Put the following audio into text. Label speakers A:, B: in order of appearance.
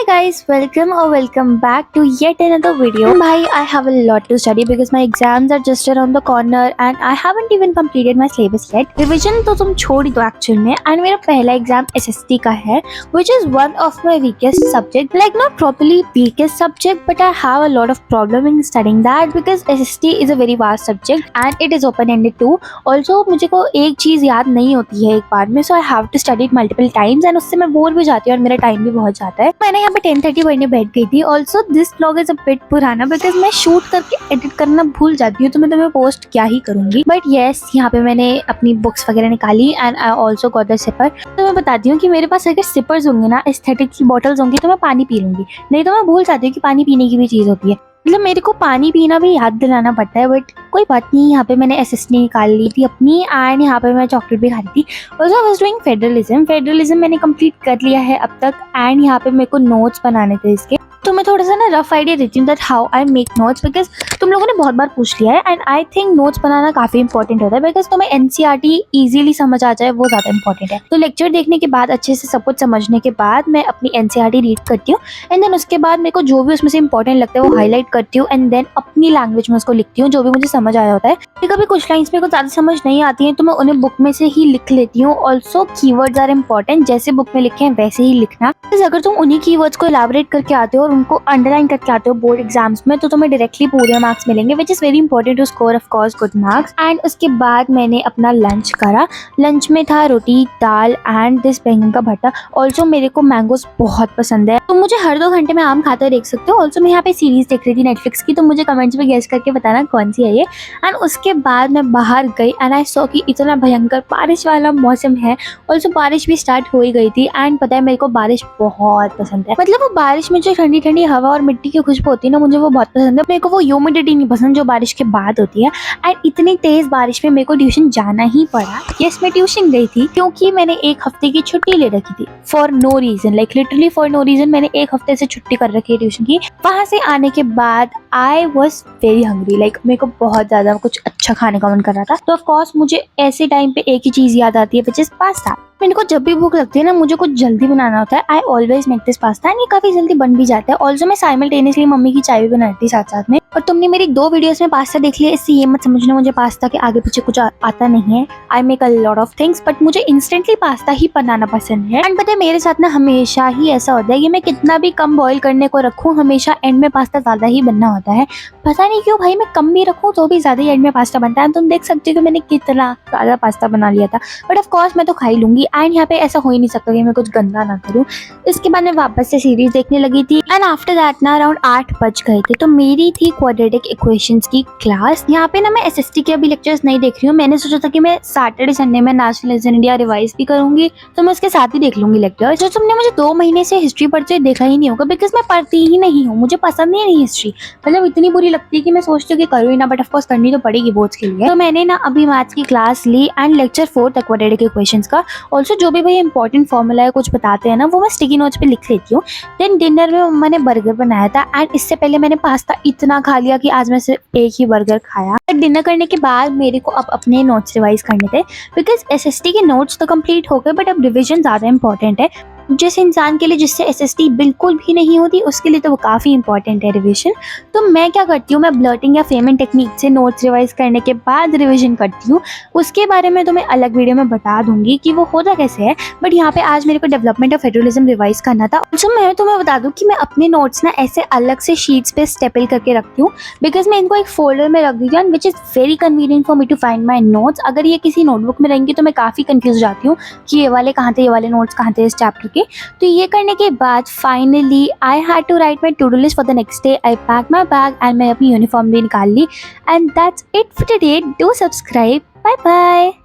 A: Hi guys, welcome back to yet another video. Bhai, I have a lot to study because my exams are just around the corner and I haven't even completed my syllabus yet. Revision तो तुम छोड़ ही दो actual में and मेरा पहला exam SST का है, which is one of my weakest subject. Like not properly weakest subject, but I have a lot of problem in studying that because SST is a very vast subject and it is open-ended too. Also मुझे को एक चीज़ याद नहीं होती है एक बार में, so I have to study it multiple times and उससे मैं बोर भी जाती हूँ और मेरा टाइम भी बहुत जाता है. मैंने यहाँ पे 10:30 पढ़ने बैठ गई थी. Also this vlog is a bit पुराना बिकॉज मैं शूट करके एडिट करना भूल जाती हूँ, तो मैं तुम्हें पोस्ट क्या ही करूंगी. बट येस, यहाँ पे मैंने अपनी बुक्स वगैरह निकाली and I also got the sipper. तो मैं बताती हूँ कि मेरे पास अगर सिपर्स होंगे ना, एस्थेटिक की बॉटल्स होंगी, तो मैं पानी पी लूंगी. नहीं तो मैं भूल जाती हूँ कि पानी पीने की भी चीज़ होती है. मतलब मेरे को पानी पीना भी याद दिलाना पड़ता है. बट कोई बात नहीं, यहाँ पे मैंने एसएसटी निकाल ली थी अपनी एंड यहाँ पे मैं चॉकलेट भी खा रही थी. Also I was doing federalism मैंने कंप्लीट कर लिया है अब तक एंड यहाँ पे मेरे को नोट्स बनाने थे इसके. तो मैं थोड़ा सा ना रफ आइडिया देती हूँ that how I make notes because तुम लोगों ने बहुत बार पूछ लिया है एंड आई थिंक नोट्स बनाना काफ़ी इंपॉर्टेंट होता है बिकॉज तुम्हें एनसीईआरटी इजीली समझ आ जाए, वो ज़्यादा इंपॉर्टेंट है. तो लेक्चर देखने के बाद अच्छे से सब कुछ समझने के बाद मैं अपनी एनसीईआरटी रीड करती हूँ एंड देन उसके बाद मेरे को जो भी उसमें से इंपॉर्टेंट लगता है वो हाईलाइट करती हूँ एंड देन अपनी लैंग्वेज में उसको लिखती हूँ जो भी मुझे समझ आया होता है. कभी कुछ लाइन्स मेरे को ज़्यादा समझ नहीं आती हैं तो मैं उन्हें बुक में से ही लिख लेती हूँ. ऑल्सो कीवर्ड्स आर इंपॉर्टेंट, जैसे बुक में लिखे हैं वैसे ही लिखना. अगर तुम उन्हीं कीवर्ड्स को इलैबोरेट करके आते हो और उनको अंडरलाइन करके आते हो बोर्ड एग्जाम्स में, तो तुम्हें डायरेक्टली पूरे मार्क्स मिलेंगे, which is very important to score of course good marks. And उसके बाद मैंने अपना लंच करा. लंच में था रोटी, दाल एंड दिस बैंगन का भरता. ऑल्सो मेरे को मैंगोज बहुत पसंद है, तो मुझे हर 2 घंटे में आम खाते देख सकते हो. ऑल्सो मैं यहाँ पे सीरीज देख रही थी नेटफ्लिक्स की, तो मुझे कमेंट्स में गेस करके बताना कौन सी है ये. एंड उसके बाद मैं बाहर गई एंड आई सॉ कि इतना भयंकर बारिश वाला मौसम है. ऑल्सो बारिश भी स्टार्ट हो ही गई थी एंड पता है मेरे को बारिश बहुत पसंद है. मतलब वो बारिश में जो ठंडी ठंडी हवा और मिट्टी की खुशबू होती है ना, मुझे वो बहुत पसंद है. मेरे को वो ह्यूमिडिटी नहीं पसंद जो बारिश के बाद होती है. एंड इतनी तेज बारिश में मेरे को ट्यूशन जाना ही पड़ा. यस, मैं ट्यूशन गई थी क्योंकि मैंने 1 हफ्ते की छुट्टी ले रखी थी for no reason. Like literally for no reason मैंने 1 हफ्ते से छुट्टी कर रखी है ट्यूशन की. वहां से आने के बाद I was very hungry. Like मेरे को बहुत ज्यादा कुछ अच्छा खाने का मन कर रहा था. तो ऑफकोर्स मुझे ऐसे टाइम पे एक ही चीज याद आती है, विच इज पास्ता. मेरे को जब भी भूख लगती है ना, मुझे कुछ जल्दी बनाना होता है. I always make this pasta and ये काफी जल्दी बन भी जाता है. ऑल्सो मैं साइमल्टेनियसली मम्मी की चाय भी बनाती साथ साथ में. और तुमने मेरी 2 वीडियोस में पास्ता देख लिया, इससे ये मत समझना मुझे पास्ता के आगे पीछे कुछ आता नहीं है. I make a lot of things but मुझे इंस्टेंटली पास्ता ही बनाना पसंद है. एंड पता है मेरे साथ ना हमेशा ही ऐसा होता है कि मैं कितना भी कम बॉईल करने को रखूँ, हमेशा एंड में पास्ता ज्यादा ही बनना होता है. पता नहीं क्यों भाई, मैं कम भी रखूँ तो भी ज्यादा ही एंड में पास्ता बनता है. तुम देख सकते हो कि मैंने कितना ज्यादा पास्ता बना लिया था. बट ऑफकोर्स मैं तो खा ही लूंगी एंड यहाँ पे ऐसा हो ही नहीं सकता कि मैं कुछ गंदा ना करूँ. इसके बाद मैं वापस से सीरीज देखने लगी थी एंड आफ्टर दैट ना अराउंड 8 बज गए थे. तो मेरी थी क्वाड्रेटिक इक्वेशंस की क्लास. यहाँ पे ना मैं एसएसटी के अभी लेक्चर्स नहीं देख रही हूँ. मैंने सोचा था कि मैं सैटरडे संडे में नेशनल इंडिया रिवाइज भी करूंगी, तो मैं उसके साथ ही देख लूंगी लेक्चर. जो तुमने मुझे 2 महीने से हिस्ट्री पढ़ते हुए देखा ही नहीं होगा बिकॉज मैं पढ़ती ही नहीं हूँ. मुझे पसंद ही नहीं हिस्ट्री. मतलब इतनी बुरी लगती है कि मैं सोचती हूँ कि करूँ ही ना, बट ऑफकोर्स करनी तो पड़ेगी बोर्ड्स के लिए. तो मैंने ना अभी मैथ्स की क्लास ली एंड लेक्चर 4 तक क्वाड्रेटिक इक्वेशंस का. ऑल्सो जो भी भाई इंपॉर्टेंट फॉर्मूला है कुछ बताते हैं ना, वो मैं स्टिकी नोट्स पे लिख लेती हूँ. देन डिनर में मैंने बर्गर बनाया था एंड इससे पहले मैंने पास्ता इतना खा लिया कि आज मैं सिर्फ एक ही बर्गर खाया. डिनर करने के बाद मेरे को अब अपने नोट्स रिवाइज करने थे बिकॉज एसएसटी के नोट्स तो कंप्लीट हो गए बट अब रिविजन ज़्यादा इंपॉर्टेंट है. जिस इंसान के लिए जिससे एसएसटी बिल्कुल भी नहीं होती उसके लिए तो वो काफ़ी इंपॉर्टेंट है रिवीजन. तो मैं क्या करती हूँ, मैं ब्लर्टिंग या फेमिंग टेक्निक से नोट्स रिवाइज करने के बाद रिवीजन करती हूँ. उसके बारे में तो मैं अलग वीडियो में बता दूंगी कि वो होता कैसे है. बट यहाँ पे आज मेरे को डेवलपमेंट ऑफ फेडरलिज्म रिवाइज करना था. ऑल्सो मैं तुम्हें बता दूँ कि मैं अपने नोट्स ना ऐसे अलग से शीट्स पे स्टेपल करके रखती हूँ बिकॉज मैं इनको एक फोल्डर में रख दी and which is very convenient for me to find my notes. अगर ये किसी नोटबुक में रहेंगी तो मैं काफ़ी कन्फ्यूज जाती हूँ कि ये वाले कहाँ थे, ये वाले नोट्स कहाँ थे इस चैप्टर के. तो ये करने के बाद finally I had to write my to do list for the next day. I pack my bag and मैं अपनी यूनिफॉर्म भी निकाल ली. And that's it for today. Do subscribe. Bye bye.